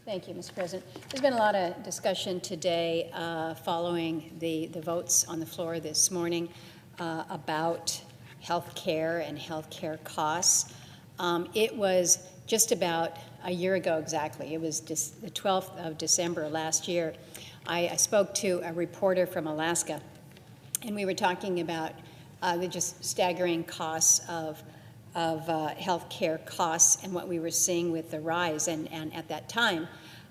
Thank you, Mr. President. There's been a lot of discussion today following the votes on the floor this morning about health care and health care costs. It was just about a year ago exactly. It was the 12th of December last year. I spoke to a reporter from Alaska, and we were talking about the just staggering costs of health care costs and what we were seeing with the rise. And at that time,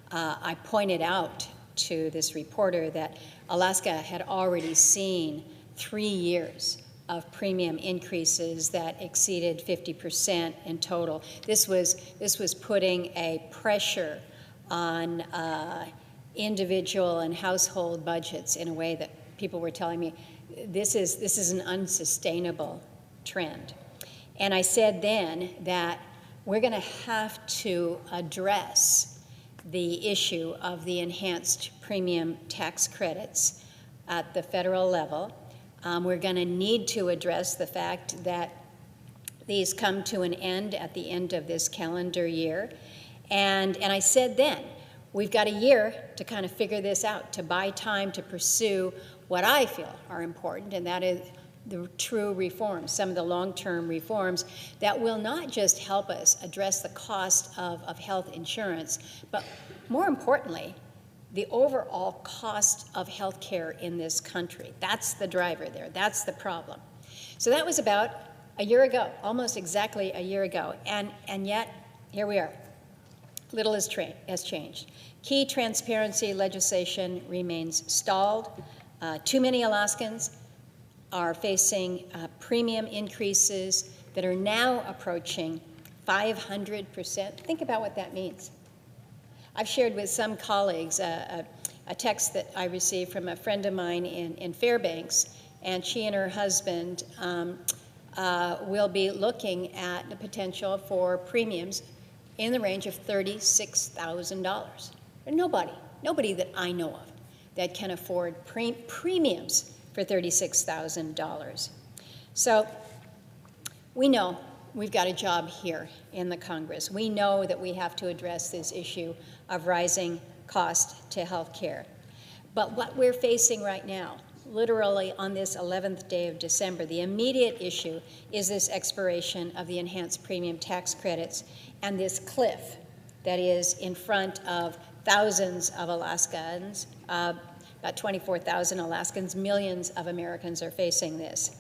I pointed out to this reporter that Alaska had already seen 3 years of premium increases that exceeded 50% in total. This was putting a pressure on individual and household budgets in a way that people were telling me this is an unsustainable trend. And I said then that we're going to have to address the issue of the enhanced premium tax credits at the federal level. We're going to need to address the fact that these come to an end at the end of this calendar year. And I said then, we've got a year to kind of figure this out, to buy time to pursue what I feel are important, and that is the true reforms, some of the long-term reforms that will not just help us address the cost of health insurance, but more importantly, the overall cost of health care in this country. That's the driver there. That's the problem. So that was about a year ago, almost exactly a year ago, and yet here we are. Little has changed. Key transparency legislation remains stalled. Too many Alaskans are facing premium increases that are now approaching 500%. Think about what that means. I've shared with some colleagues a text that I received from a friend of mine in Fairbanks, and she and her husband will be looking at the potential for premiums in the range of $36,000. Nobody that I know of that can afford premiums for $36,000. So we know we've got a job here in the Congress. We know that we have to address this issue of rising cost to health care. But what we're facing right now, literally on this 11th day of December, the immediate issue is this expiration of the enhanced premium tax credits and this cliff that is in front of thousands of Alaskans, about 24,000 Alaskans, millions of Americans are facing this.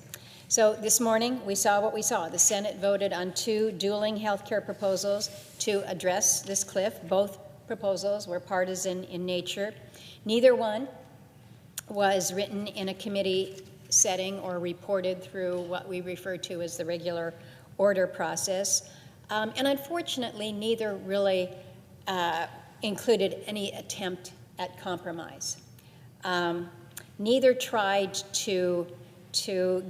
So this morning, we saw what we saw. The Senate voted on 2 dueling health care proposals to address this cliff. Both proposals were partisan in nature. Neither one was written in a committee setting or reported through what we refer to as the regular order process. And unfortunately, neither really included any attempt at compromise. Neither tried to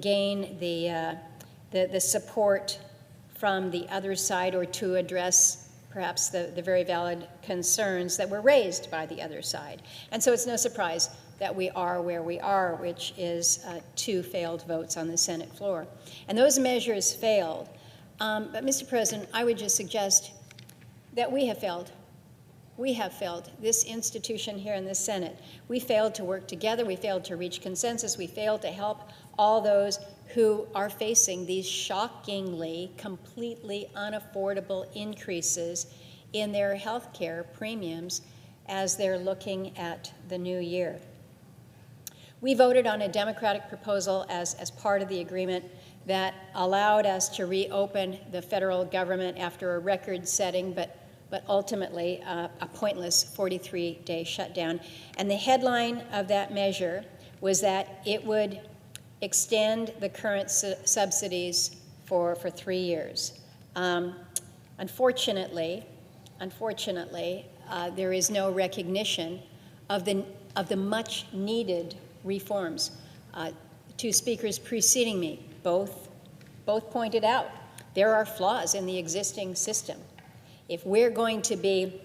gain the support from the other side or to address perhaps the very valid concerns that were raised by the other side. And so it's no surprise that we are where we are, which is 2 failed votes on the Senate floor. And those measures failed. But Mr. President, I would just suggest that we have failed. We have failed, this institution here in the Senate. We failed to work together. We failed to reach consensus. We failed to help all those who are facing these shockingly, completely unaffordable increases in their health care premiums as they're looking at the new year. We voted on a Democratic proposal as part of the agreement that allowed us to reopen the federal government after a record-setting but ultimately a pointless 43-day shutdown. And the headline of that measure was that it would extend the current subsidies for 3 years. Unfortunately, there is no recognition of the much-needed reforms. 2 speakers preceding me both pointed out there are flaws in the existing system. If we're going to be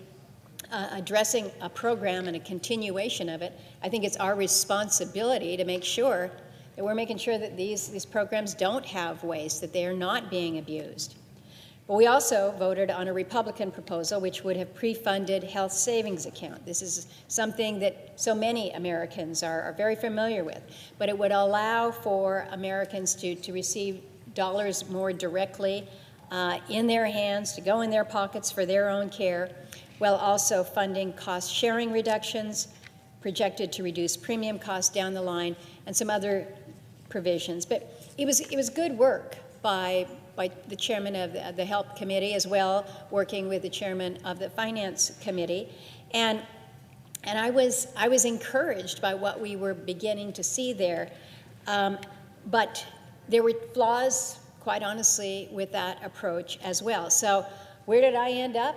addressing a program and a continuation of it, I think it's our responsibility to make sure that we're making sure that these programs don't have waste, that they are not being abused. But we also voted on a Republican proposal which would have pre-funded health savings account. This is something that so many Americans are very familiar with, but it would allow for Americans to receive dollars more directly in their hands, to go in their pockets for their own care, while also funding cost-sharing reductions, projected to reduce premium costs down the line, and some other provisions. But it was good work by the chairman of the Health Committee, as well, working with the chairman of the Finance Committee. And I was encouraged by what we were beginning to see there. But there were flaws, quite honestly, with that approach as well. So where did I end up?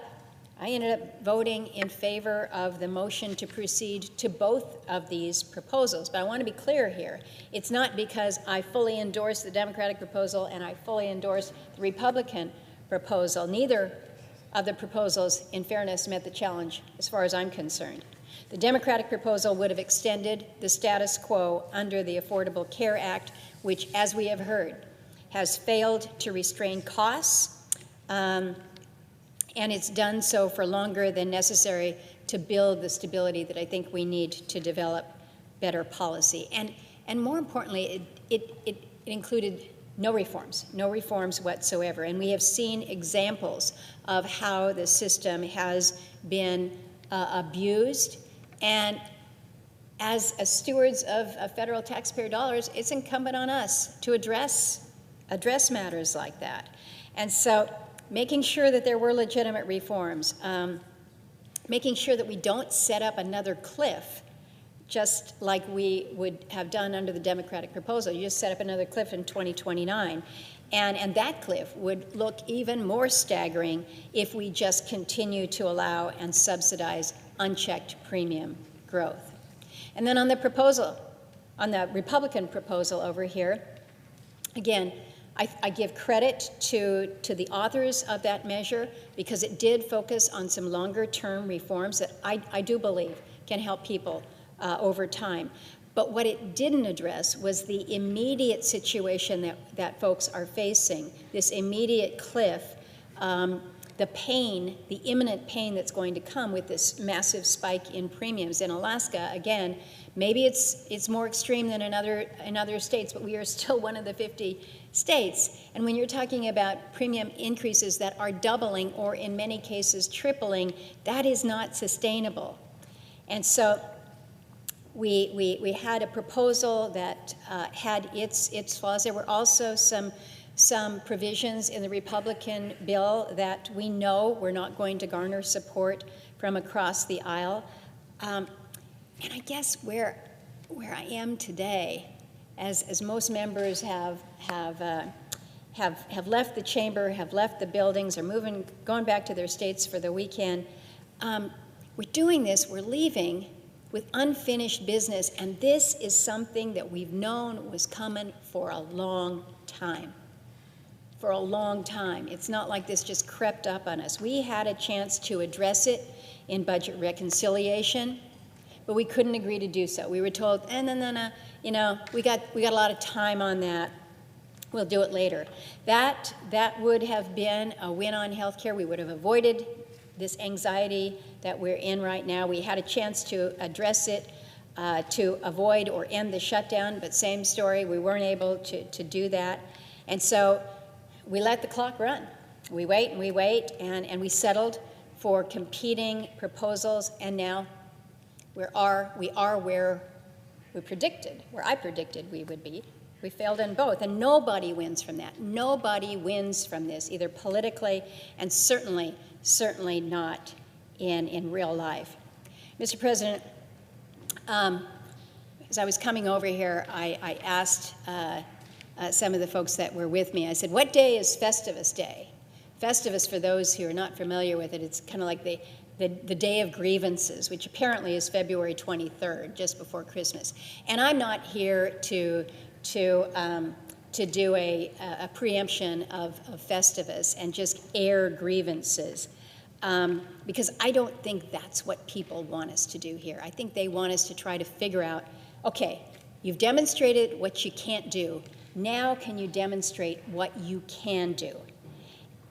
I ended up voting in favor of the motion to proceed to both of these proposals. But I want to be clear here. It's not because I fully endorse the Democratic proposal and I fully endorse the Republican proposal. Neither of the proposals, in fairness, met the challenge as far as I'm concerned. The Democratic proposal would have extended the status quo under the Affordable Care Act, which, as we have heard, has failed to restrain costs, and it's done so for longer than necessary to build the stability that I think we need to develop better policy. And more importantly, it included no reforms whatsoever. And we have seen examples of how the system has been abused. And as stewards of federal taxpayer dollars, it's incumbent on us to address matters like that. And so making sure that there were legitimate reforms, making sure that we don't set up another cliff, just like we would have done under the Democratic proposal. You just set up another cliff in 2029. And that cliff would look even more staggering if we just continue to allow and subsidize unchecked premium growth. And then on the proposal, on the Republican proposal over here, again, I give credit to the authors of that measure because it did focus on some longer-term reforms that I do believe can help people over time. But what it didn't address was the immediate situation that folks are facing, this immediate cliff, the pain, the imminent pain that's going to come with this massive spike in premiums. In Alaska, again, maybe it's more extreme than in other states, but we are still one of the 50 states. And when you're talking about premium increases that are doubling or in many cases tripling, that is not sustainable. And so we had a proposal that had its flaws. There were also some provisions in the Republican bill that we know were not going to garner support from across the aisle. And I guess where I am today, as most members have left the chamber, have left the buildings, are going back to their states for the weekend, we're doing this, we're leaving with unfinished business, and this is something that we've known was coming for a long time. For a long time. It's not like this just crept up on us. We had a chance to address it in budget reconciliation, but we couldn't agree to do so. We were told, no, we got a lot of time on that. We'll do it later. That would have been a win on health care. We would have avoided this anxiety that we're in right now. We had a chance to address it, to avoid or end the shutdown, but same story, we weren't able to do that. And so we let the clock run. We wait and we wait, and we settled for competing proposals, and now we are where we predicted, where I predicted we would be. We failed in both, and nobody wins from that. Nobody wins from this, either politically and certainly not in real life. Mr. President, as I was coming over here, I asked some of the folks that were with me, I said, what day is Festivus Day? Festivus, for those who are not familiar with it, it's kind of like the Day of Grievances, which apparently is February 23rd, just before Christmas. And I'm not here to do a preemption of Festivus and just air grievances, because I don't think that's what people want us to do here. I think they want us to try to figure out, okay, you've demonstrated what you can't do. Now can you demonstrate what you can do?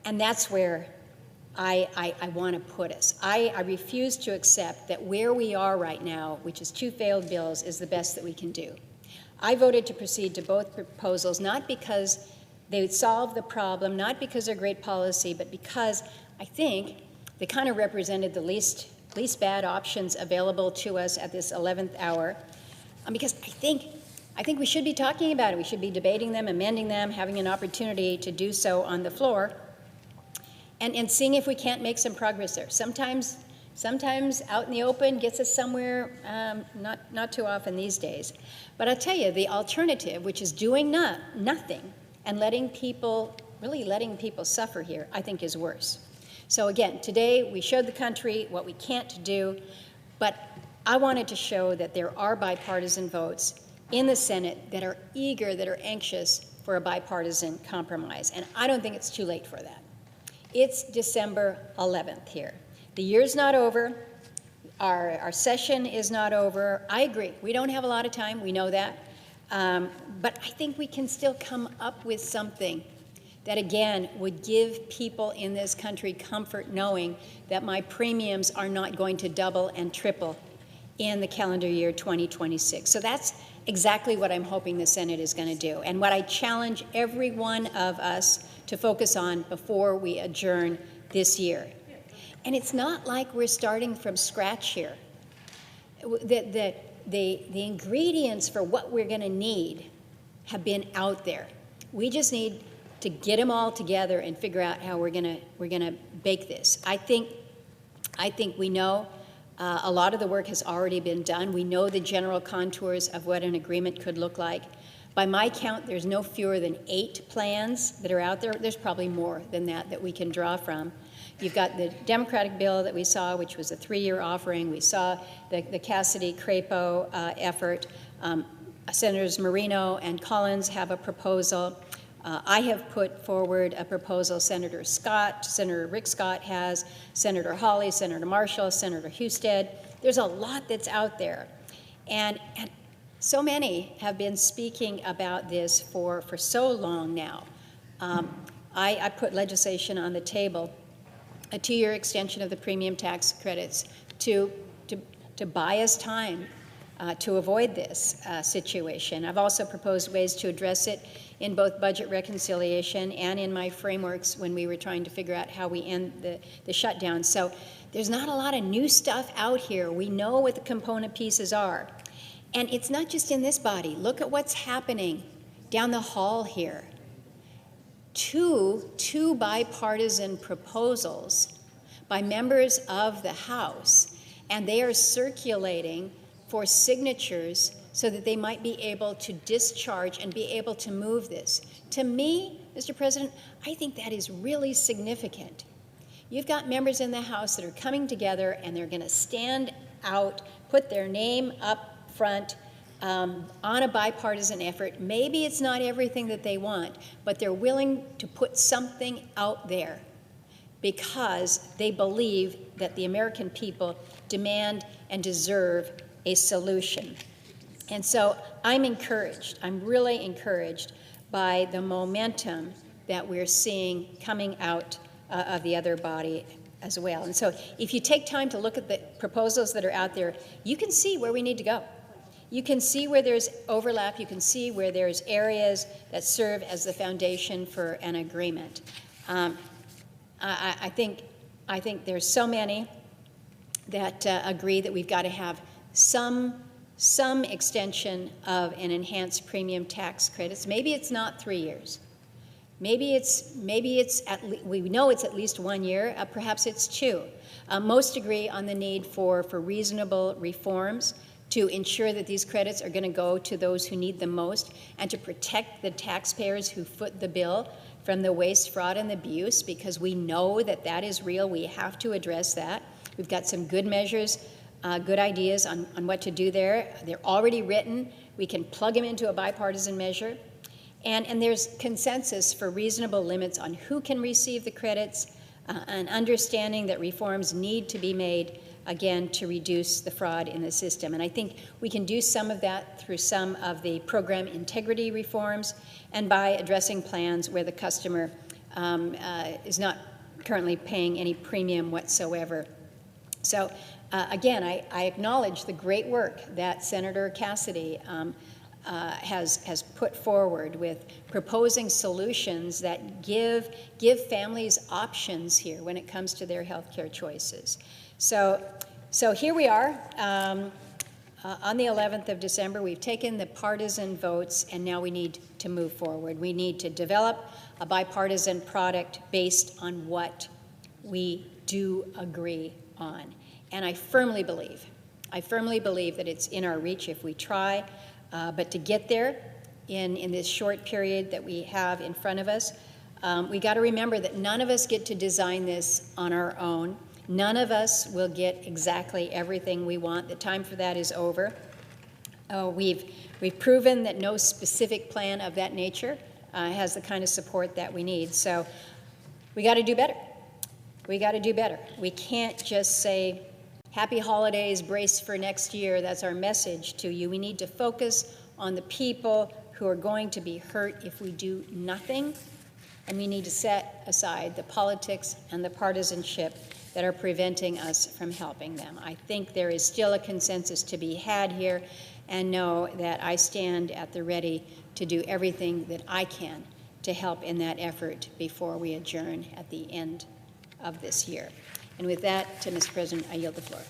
And that's where I want to put us. I refuse to accept that where we are right now, which is 2 failed bills, is the best that we can do. I voted to proceed to both proposals, not because they would solve the problem, not because they're great policy, but because I think they kind of represented the least bad options available to us at this 11th hour. Because I think we should be talking about it. We should be debating them, amending them, having an opportunity to do so on the floor, and seeing if we can't make some progress there. Sometimes out in the open gets us somewhere, not too often these days. But I'll tell you, the alternative, which is doing nothing and letting people suffer here, I think is worse. So again, today we showed the country what we can't do, but I wanted to show that there are bipartisan votes in the Senate that are eager, that are anxious for a bipartisan compromise. And I don't think it's too late for that. It's December 11th here. The year's not over. Our session is not over. I agree. We don't have a lot of time. We know that. But I think we can still come up with something that, again, would give people in this country comfort knowing that my premiums are not going to double and triple in the calendar year 2026. So that's exactly what I'm hoping the Senate is going to do, and what I challenge every one of us to focus on before we adjourn this year. And it's not like we're starting from scratch here. The ingredients for what we're going to need have been out there. We just need to get them all together and figure out how we're going to bake this. I think we know a lot of the work has already been done. We know the general contours of what an agreement could look like. By my count, there's no fewer than 8 plans that are out there. There's probably more than that we can draw from. You've got the Democratic bill that we saw, which was a 3-year offering. We saw the Cassidy-Crapo effort. Senators Marino and Collins have a proposal. I have put forward a proposal. Senator Rick Scott has, Senator Hawley, Senator Marshall, Senator Husted. There's a lot that's out there. And so many have been speaking about this for so long now. I put legislation on the table, a 2-year extension of the premium tax credits to buy us time to avoid this situation. I've also proposed ways to address it in both budget reconciliation and in my frameworks when we were trying to figure out how we end the shutdown. So there's not a lot of new stuff out here. We know what the component pieces are. And it's not just in this body. Look at what's happening down the hall here. Two bipartisan proposals by members of the House, and they are circulating for signatures so that they might be able to discharge and be able to move this. To me, Mr. President, I think that is really significant. You've got members in the House that are coming together and they're going to stand out, put their name up front on a bipartisan effort. Maybe it's not everything that they want, but they're willing to put something out there because they believe that the American people demand and deserve a solution. And so I'm encouraged. I'm really encouraged by the momentum that we're seeing coming out of the other body as well. And so if you take time to look at the proposals that are out there, you can see where we need to go. You can see where there's overlap. You can see where there's areas that serve as the foundation for an agreement. I think there's so many that agree that we've got to have some extension of an enhanced premium tax credits. Maybe it's not 3 years. Maybe it's we know it's at least 1 year. Perhaps it's 2. Most agree on the need for reasonable reforms to ensure that these credits are going to go to those who need them most and to protect the taxpayers who foot the bill from the waste, fraud, and abuse, because we know that is real. We have to address that. We've got some good measures, good ideas on what to do there. They're already written. We can plug them into a bipartisan measure. And there's consensus for reasonable limits on who can receive the credits, and understanding that reforms need to be made, again, to reduce the fraud in the system. And I think we can do some of that through some of the program integrity reforms and by addressing plans where the customer is not currently paying any premium whatsoever. So again, I acknowledge the great work that Senator Cassidy has put forward with proposing solutions that give families options here when it comes to their health care choices. So here we are. On the 11th of December, we've taken the partisan votes, and now we need to move forward. We need to develop a bipartisan product based on what we do agree on. And I firmly believe that it's in our reach if we try, but to get there in this short period that we have in front of us, we got to remember that none of us get to design this on our own. None of us will get exactly everything we want. The time for that is over. We've proven that no specific plan of that nature has the kind of support that we need. So we got to do better. We got to do better. We can't just say, happy holidays, brace for next year. That's our message to you. We need to focus on the people who are going to be hurt if we do nothing. And we need to set aside the politics and the partisanship that are preventing us from helping them. I think there is still a consensus to be had here, and know that I stand at the ready to do everything that I can to help in that effort before we adjourn at the end of this year. And with that, Mr. President, I yield the floor.